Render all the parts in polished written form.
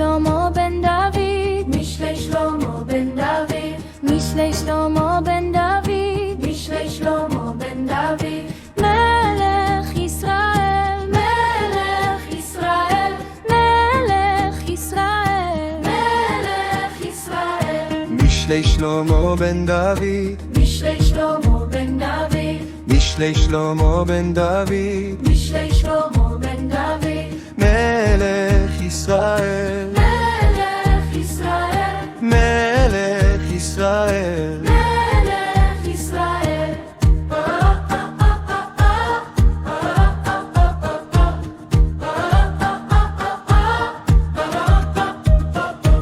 שלמה בן דוד, משלי שלמה בן דוד, משלי שלמה בן דוד, משלי שלמה בן דוד, מלך ישראל, מלך ישראל, מלך ישראל, מלך ישראל, משלי שלמה בן דוד, משלי שלמה בן דוד, משלי שלמה בן דוד, משלי שלמה בן דוד, מלך ישראל, מלך ישראל, מלך ישראל. מלך ישראל.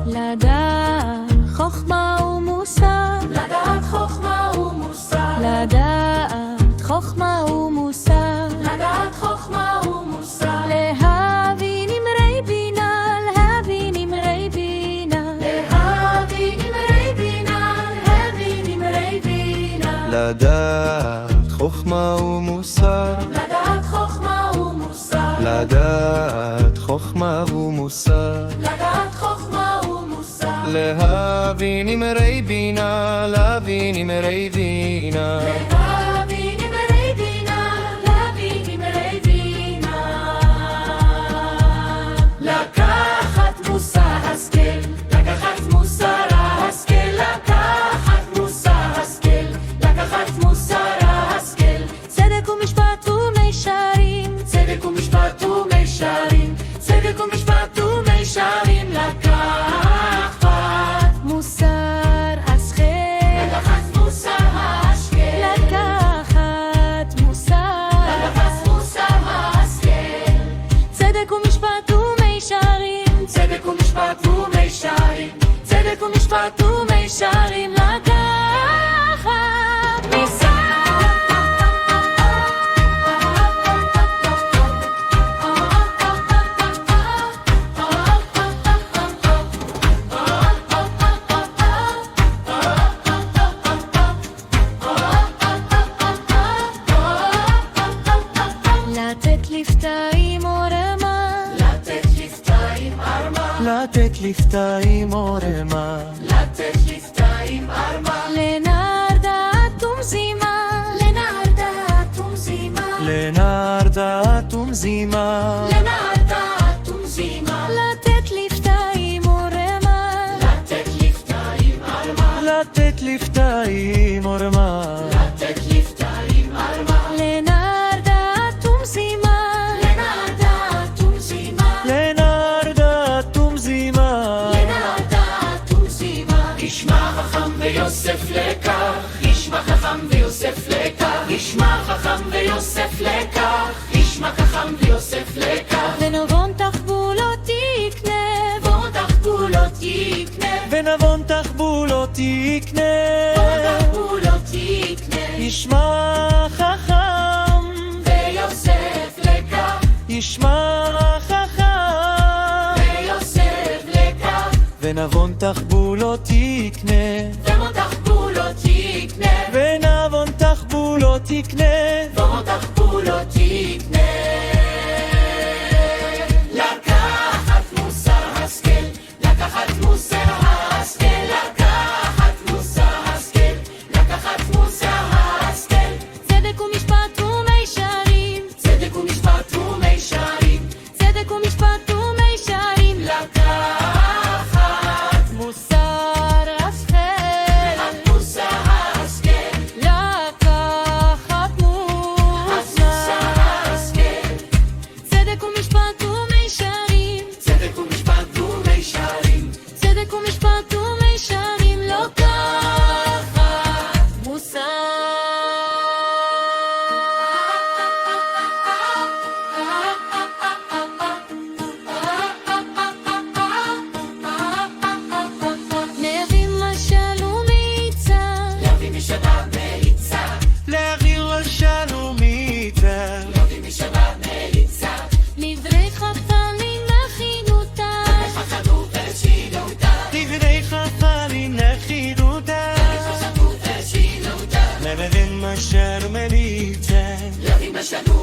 לדעת חוכמה ומוסר, לדעת חוכמה ומוסר, לדעת חוכמה ומוסר, לדעת חוכמה ומוסר, להבין אמרי בינה, להבין אמרי בינה, להבין אמרי בינה, להבין אמרי בינה, לדעת חוכמה ומוסר, לדעת חוכמה ומוסר, לדעת חוכמה ומוסר, לדעת חוכמה ומוסר, להבין אמרי בינה, להבין אמרי בינה. להבין אמרי בינה, להבין אמרי בינה. לקחת מוסר השכל, לקחת מוסר ההשכל, לקחת מוסר השכל, לקחת מוסר ההשכל, צדק ומשפט ומישרים, צדק ומשפט ומישרים, צדק ומשפט ומישרים, לקחת מוסר השכל, לקחת מוסר ההשכל, לקחת מוסר, לקחת מוסר ההשכל, צדק ומשפט ומישרים, צדק ומשפט ומישרים, צדק ומשפט ומישרים, לקחת מוסר. לתת לפתאים עורמה, לתת לפתאים ארמה, לתת לפתאים עורמה, לתת לפתאים ארמה, לנער דעת ומזימה, לנער דעת ומזימה, לנער דעת ומזימה, לנער דעת ומזימה, לתת לפתאים עורמה, לתת לפתאים ארמה, לתת לפתאים עורמה, לתת לפתאים ארמה, לנער דעת ומזימה, לנער דעת ומזימה, לנער דעת ומזימה. לנער דעת ומזימה. ישמע חכם ויוסף לקח, ישמע חכם ויוסף לקח, ישמע חכם ויוסף לקח, ישמע חכם ויוסף לקח, ונבון תחבולות יקנה, בוא תחבולות יקנה, ונבון תחבולות יקנה, בוא תחבולות יקנה, ישמע חכם ויוסף לקח, ישמע חכם, ויוסף לקח, ונבון תחבולות יקנה, ובוא תחבולות יקנה, ונבון תחבולות יקנה. בוא תחבולות יקנה. לקחת מוסר השכל, לקחת מוסר השכל, לקחת מוסר השכל, לקחת מוסר השכל, צדק ומשפט ומישרים, צדק ומשפט ומישרים, צדק ומשפט ומישרים, לקחת מוסר השכל, מוסר השכל, לקחת מוסר השכל, צדק ומשפט ומישרים, צדק ומשפט ומישרים, צדק ומשפט ומישרים, לקחת מוסר. נביא משל ומיצה, להביא משנה מליצה, להביא לשן ומיצה, להביא משנה מליצה, דברי חכמים לכינותה, חכנו ושינותה, דברי חכמים לכינותה, חכנו ושינותה, להבין משל ומיצה, להביא משנה